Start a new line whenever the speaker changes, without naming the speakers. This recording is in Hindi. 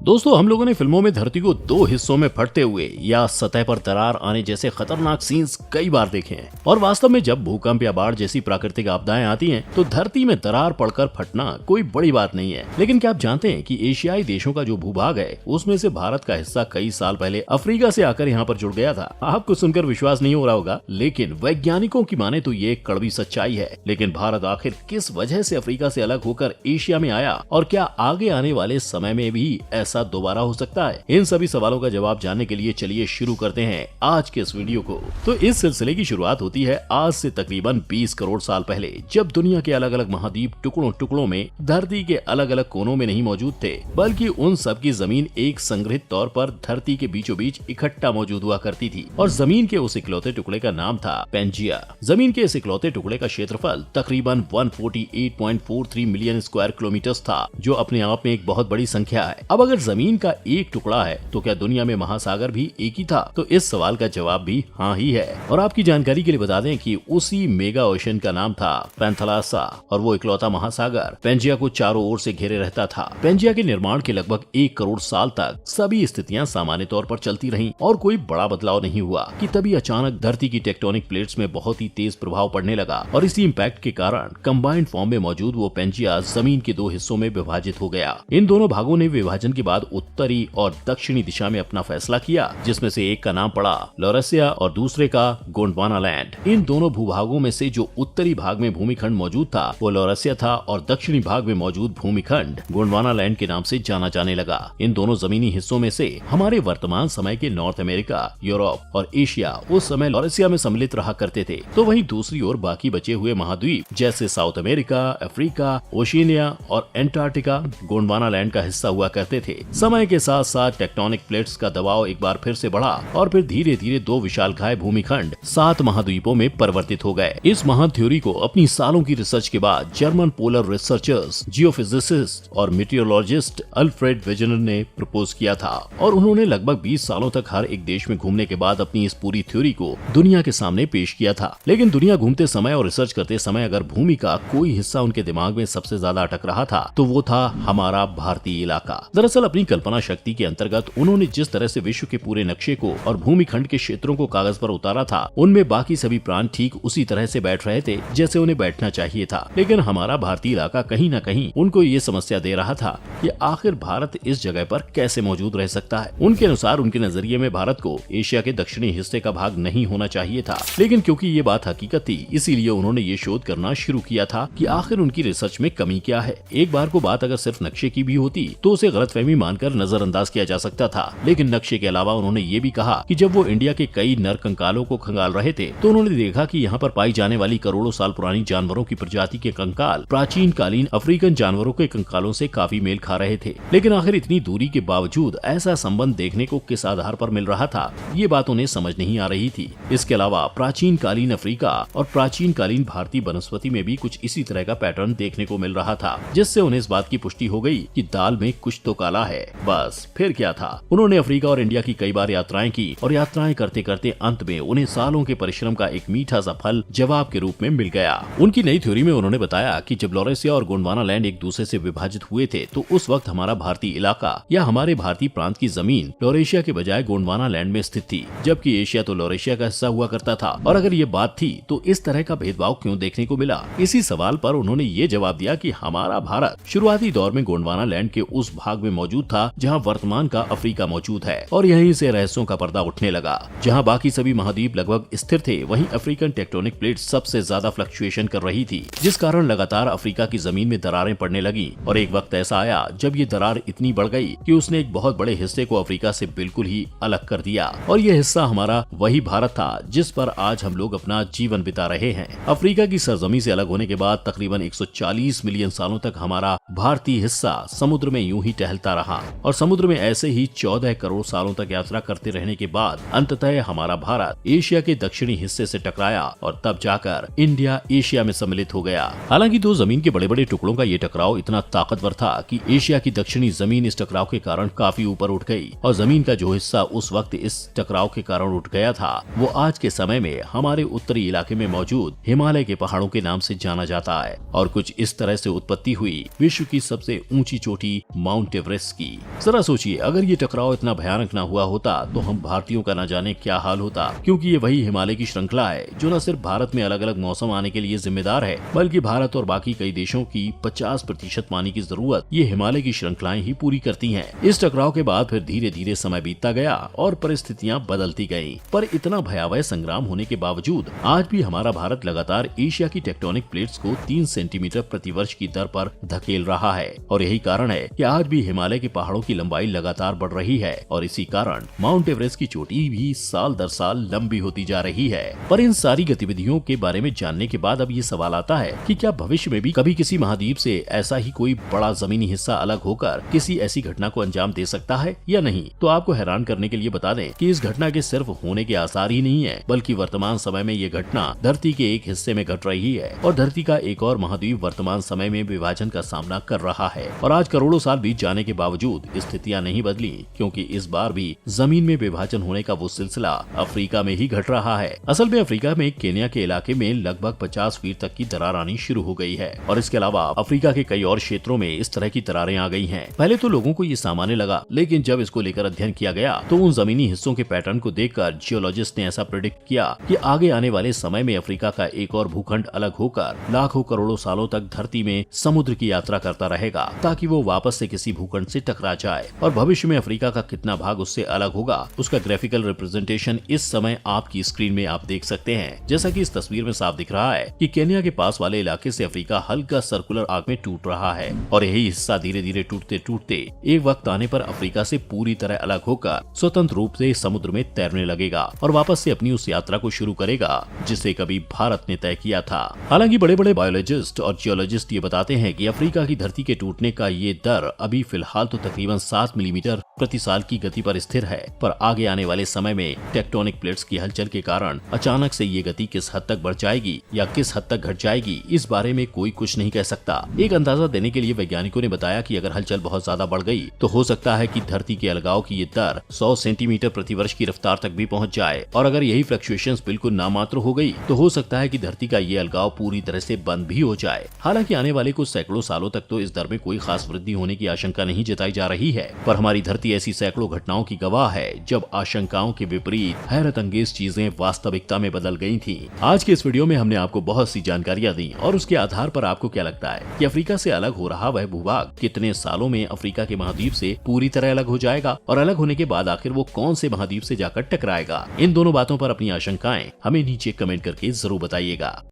दोस्तों, हम लोगों ने फिल्मों में धरती को दो हिस्सों में फटते हुए या सतह पर दरार आने जैसे खतरनाक सीन्स कई बार देखे हैं। और वास्तव में जब भूकंप या बाढ़ जैसी प्राकृतिक आपदाएं आती हैं, तो धरती में दरार पड़कर फटना कोई बड़ी बात नहीं है। लेकिन क्या आप जानते हैं कि एशियाई देशों का जो भूभाग है, उसमें से भारत का हिस्सा कई साल पहले अफ्रीका से आकर यहाँ पर जुड़ गया था। आपको सुनकर विश्वास नहीं हो रहा होगा, लेकिन वैज्ञानिकों की माने तो ये एक कड़वी सच्चाई है। लेकिन भारत आखिर किस वजह से अफ्रीका से अलग होकर एशिया में आया, और क्या आगे आने वाले समय में भी ऐसा दोबारा हो सकता है? इन सभी सवालों का जवाब जानने के लिए चलिए शुरू करते हैं आज के इस वीडियो को। तो इस सिलसिले की शुरुआत होती है आज से तकरीबन 20 करोड़ साल पहले, जब दुनिया के अलग अलग महाद्वीप टुकड़ों टुकड़ों में धरती के अलग अलग कोनों में नहीं मौजूद थे, बल्कि उन सब की जमीन एक संग्रहित तौर पर धरती के बीचों बीच इकट्ठा मौजूद हुआ करती थी। और जमीन के उस इकलौते टुकड़े का नाम था पेंजिया। जमीन के इस इकलौते टुकड़े का क्षेत्रफल तकरीबन 148.43 मिलियन स्क्वायर किलोमीटर था, जो अपने आप में एक बहुत बड़ी संख्या है। अब अगर जमीन का एक टुकड़ा है, तो क्या दुनिया में महासागर भी एक ही था? तो इस सवाल का जवाब भी हाँ ही है। और आपकी जानकारी के लिए बता दें कि उसी मेगा ओशन का नाम था पैंथालासा, और वो इकलौता महासागर पेंजिया को चारों ओर से घेरे रहता था। पेंजिया के निर्माण के लगभग 1 करोड़ साल तक सभी स्थितियां सामान्य तौर पर चलती रहीं और कोई बड़ा बदलाव नहीं हुआ कि तभी अचानक धरती की टेक्टोनिक प्लेट्स में बहुत ही तेज प्रभाव पड़ने लगा, और इसी इम्पैक्ट के कारण कंबाइंड फॉर्म में मौजूद वो पेंजिया जमीन के दो हिस्सों में विभाजित हो गया। इन दोनों भागों ने विभाजन के बाद उत्तरी और दक्षिणी दिशा में अपना फैसला किया, जिसमें से एक का नाम पड़ा लॉरेशिया और दूसरे का गोंडवानालैंड। इन दोनों भूभागों में से जो उत्तरी भाग में भूमिखंड मौजूद था वो लॉरेशिया था, और दक्षिणी भाग में मौजूद भूमिखंड गोंडवानालैंड के नाम से जाना जाने लगा। इन दोनों जमीनी हिस्सों में से हमारे वर्तमान समय के नॉर्थ अमेरिका, यूरोप और एशिया उस समय लॉरेशिया में सम्मिलित रहा करते थे। तो वहीं दूसरी ओर बाकी बचे हुए महाद्वीप जैसे साउथ अमेरिका, अफ्रीका, ओशिनिया और एंटार्क्टिका गोंडवानालैंड का हिस्सा हुआ करते थे। समय के साथ साथ टेक्टोनिक प्लेट्स का दबाव एक बार फिर से बढ़ा, और फिर धीरे धीरे दो विशालकाय भूमिखंड 7 महाद्वीपों में परिवर्तित हो गए। इस महान थ्योरी को अपनी सालों की रिसर्च के बाद जर्मन पोलर रिसर्चर्स, जियोफिजिसिस्ट और मीटियोरोलॉजिस्ट अल्फ्रेड वेजनर ने प्रपोज किया था। और उन्होंने लगभग 20 सालों तक हर एक देश में घूमने के बाद अपनी इस पूरी थ्योरी को दुनिया के सामने पेश किया था। लेकिन दुनिया घूमते समय और रिसर्च करते समय अगर भूमि का कोई हिस्सा उनके दिमाग में सबसे ज्यादा अटक रहा था, तो वो था हमारा भारतीय इलाका। दरअसल अपनी कल्पना शक्ति के अंतर्गत उन्होंने जिस तरह से विश्व के पूरे नक्शे को और भूमिखंड के क्षेत्रों को कागज पर उतारा था, उनमें बाकी सभी प्राण ठीक उसी तरह से बैठ रहे थे जैसे उन्हें बैठना चाहिए था। लेकिन हमारा भारतीय इलाका कहीं न कहीं उनको ये समस्या दे रहा था कि आखिर भारत इस जगह पर कैसे मौजूद रह सकता है। उनके अनुसार, उनके नजरिए में भारत को एशिया के दक्षिणी हिस्से का भाग नहीं होना चाहिए था। लेकिन क्योंकि ये बात हकीकत थी, इसीलिए उन्होंने ये शोध करना शुरू किया था कि आखिर उनकी रिसर्च में कमी क्या है। एक बार को बात अगर सिर्फ नक्शे की भी होती तो उसे गलतफहमी मानकर नजरअंदाज किया जा सकता था। लेकिन नक्शे के अलावा उन्होंने ये भी कहा कि जब वो इंडिया के कई नर कंकालों को खंगाल रहे थे, तो उन्होंने देखा कि यहाँ पर पाई जाने वाली करोड़ों साल पुरानी जानवरों की प्रजाति के कंकाल प्राचीन कालीन अफ्रीकन जानवरों के कंकालों से काफी मेल खा रहे थे। लेकिन आखिर इतनी दूरी के बावजूद ऐसा संबंध देखने को किस आधार पर मिल रहा था, ये बात उन्हें समझ नहीं आ रही थी। इसके अलावा प्राचीन कालीन अफ्रीका और प्राचीन कालीन भारतीय वनस्पति में भी कुछ इसी तरह का पैटर्न देखने को मिल रहा था, जिससे उन्हें इस बात की पुष्टि हो गई कि दाल में कुछ तो काला है। बस फिर क्या था, उन्होंने अफ्रीका और इंडिया की कई बार यात्राएं की, और यात्राएं करते करते अंत में उन्हें सालों के परिश्रम का एक मीठा सा फल जवाब के रूप में मिल गया। उनकी नई थ्योरी में उन्होंने बताया कि जब लॉरेशिया और गोंडवानालैंड एक दूसरे से विभाजित हुए थे, तो उस वक्त हमारा भारतीय इलाका या हमारे भारतीय प्रांत की जमीन लॉरेशिया के बजाय गोंडवानालैंड में स्थित थी, जबकि एशिया तो लॉरेशिया का हिस्सा हुआ करता था। और अगर ये बात थी, तो इस तरह का भेदभाव क्यों देखने को मिला? इसी सवाल पर उन्होंने ये जवाब दिया कि हमारा भारत शुरुआती दौर में गोंडवानालैंड के उस भाग में मौजूद था जहाँ वर्तमान का अफ्रीका मौजूद है, और यहीं से रहस्यों का पर्दा उठने लगा। जहां बाकी सभी महाद्वीप लगभग स्थिर थे, वहीं अफ्रीकन टेक्टोनिक प्लेट सबसे ज्यादा फ्लक्चुएशन कर रही थी, जिस कारण लगातार अफ्रीका की जमीन में दरारें पड़ने लगी। और एक वक्त ऐसा आया जब ये दरार इतनी बढ़ गई कि उसने एक बहुत बड़े हिस्से को अफ्रीका से बिल्कुल ही अलग कर दिया। और ये हिस्सा हमारा वही भारत था जिस पर आज हम लोग अपना जीवन बिता रहे हैं। अफ्रीका की सरजमी से अलग होने के बाद तकरीबन 140 मिलियन सालों तक हमारा भारतीय हिस्सा समुद्र में यूं ही टहलता रहा, और समुद्र में ऐसे ही 14 करोड़ सालों तक यात्रा करते रहने के बाद अंततः हमारा भारत एशिया के दक्षिणी हिस्से से टकराया, और तब जाकर इंडिया एशिया में सम्मिलित हो गया। हालांकि दो जमीन के बड़े बड़े टुकड़ों का ये टकराव इतना ताकतवर था कि एशिया की दक्षिणी जमीन इस टकराव के कारण काफी ऊपर उठ गई, और जमीन का जो हिस्सा उस वक्त इस टकराव के कारण उठ गया था, वो आज के समय में हमारे उत्तरी इलाके में मौजूद हिमालय के पहाड़ों के नाम से जाना जाता है। और कुछ इस तरह से उत्पत्ति हुई विश्व की सबसे ऊंची चोटी माउंट एवरेस्ट की। जरा सोचिए, अगर ये टकराव इतना भयानक न हुआ होता तो हम भारतीयों का न जाने क्या हाल होता, क्योंकि ये वही हिमालय की श्रृंखला है जो न सिर्फ भारत में अलग अलग मौसम आने के लिए जिम्मेदार है, बल्कि भारत और बाकी कई देशों की 50% पानी की जरूरत ये हिमालय की श्रृंखलाएं ही पूरी करती हैं। इस टकराव के बाद फिर धीरे धीरे समय बीतता गया और परिस्थितियां बदलती गयी, पर इतना भयावह संग्राम होने के बावजूद आज भी हमारा भारत लगातार एशिया की टेक्टोनिक प्लेट्स को 3 सेंटीमीटर प्रति वर्ष की दर पर धकेल रहा है। और यही कारण है कि आज भी हिमालय के पहाड़ों की लंबाई लगातार बढ़ रही है और इसी कारण माउंट एवरेस्ट की चोटी भी साल दर साल लंबी होती जा रही है। पर इन सारी गतिविधियों के बारे में जानने के बाद अब ये सवाल आता है कि क्या भविष्य में भी कभी किसी महाद्वीप से ऐसा ही कोई बड़ा जमीनी हिस्सा अलग होकर किसी ऐसी घटना को अंजाम दे सकता है या नहीं? तो आपको हैरान करने के लिए बता दें कि इस घटना के सिर्फ होने के आसार ही नहीं है, बल्कि वर्तमान समय में ये घटना धरती के एक हिस्से में घट रही है और धरती का एक और महाद्वीप वर्तमान समय में विभाजन का सामना कर रहा है। और आज करोड़ों साल बीत जाने के बावजूद स्थितियां नहीं बदली, क्योंकि इस बार भी जमीन में विभाजन होने का वो सिलसिला अफ्रीका में ही घट रहा है। असल में अफ्रीका में केन्या के इलाके में लगभग 50 फीट तक की दरार आनी शुरू हो गई है और इसके अलावा अफ्रीका के कई और क्षेत्रों में इस तरह की दरारें आ गई हैं। पहले तो लोगों को ये सामान्य लगा, लेकिन जब इसको लेकर अध्ययन किया गया तो उन जमीनी हिस्सों के पैटर्न को देखकर जियोलॉजिस्ट ने ऐसा प्रेडिक्ट किया कि आगे आने वाले समय में अफ्रीका का एक और भूखंड अलग होकर लाखों करोड़ों सालों तक धरती में समुद्र की यात्रा करता रहेगा, ताकि वो वापस से किसी भूखंड से टकरा जाए। और भविष्य में अफ्रीका का कितना भाग उससे अलग होगा, उसका ग्राफिकल रिप्रेजेंटेशन इस समय आपकी स्क्रीन में आप देख सकते हैं। जैसा कि इस तस्वीर में साफ दिख रहा है कि केन्या के पास वाले इलाके से अफ्रीका हल्का सर्कुलर आर्क में टूट रहा है और यही हिस्सा धीरे धीरे टूटते टूटते एक वक्त आने पर अफ्रीका से पूरी तरह अलग होकर स्वतंत्र रूप से समुद्र में तैरने लगेगा और वापस से अपनी उस यात्रा को शुरू करेगा जिसे कभी भारत ने तय किया था। हालांकि बड़े बड़े बायोलॉजिस्ट और जियोलॉजिस्ट ये बताते हैं कि अफ्रीका की धरती के टूटने का ये दर अभी फिलहाल तो तकरीबन 7 मिलीमीटर प्रति साल की गति पर स्थिर है, पर आगे आने वाले समय में टेक्टोनिक प्लेट्स की हलचल के कारण अचानक से ये गति किस हद तक बढ़ जाएगी या किस हद तक घट जाएगी, इस बारे में कोई कुछ नहीं कह सकता। एक अंदाजा देने के लिए वैज्ञानिकों ने बताया कि अगर हलचल बहुत ज्यादा बढ़ गई तो हो सकता है कि धरती के अलगाव की ये दर 100 सेंटीमीटर प्रति वर्ष की रफ्तार तक भी पहुंच जाए, और अगर यही फ्लक्चुएशंस बिल्कुल नामात्र हो गई तो हो सकता है कि धरती का ये अलगाव पूरी तरह से बंद भी हो जाए। हालांकि आने वाले कुछ सैकड़ों सालों तक तो इस दर में कोई खास वृद्धि होने की आशंका नहीं जताई जा रही है, पर हमारी धरती ऐसी सैकड़ों घटनाओं की गवाह है जब आशंकाओं के विपरीत हैरत अंगेज चीजें वास्तविकता में बदल गई थी। आज के इस वीडियो में हमने आपको बहुत सी जानकारियां दी और उसके आधार पर आपको क्या लगता है कि अफ्रीका से अलग हो रहा वह भूभाग कितने सालों में अफ्रीका के महाद्वीप से पूरी तरह अलग हो जाएगा, और अलग होने के बाद आखिर वो कौन से महाद्वीप से जाकर टकराएगा? इन दोनों बातों पर अपनी आशंकाएं हमें नीचे कमेंट करके जरूर बताइएगा।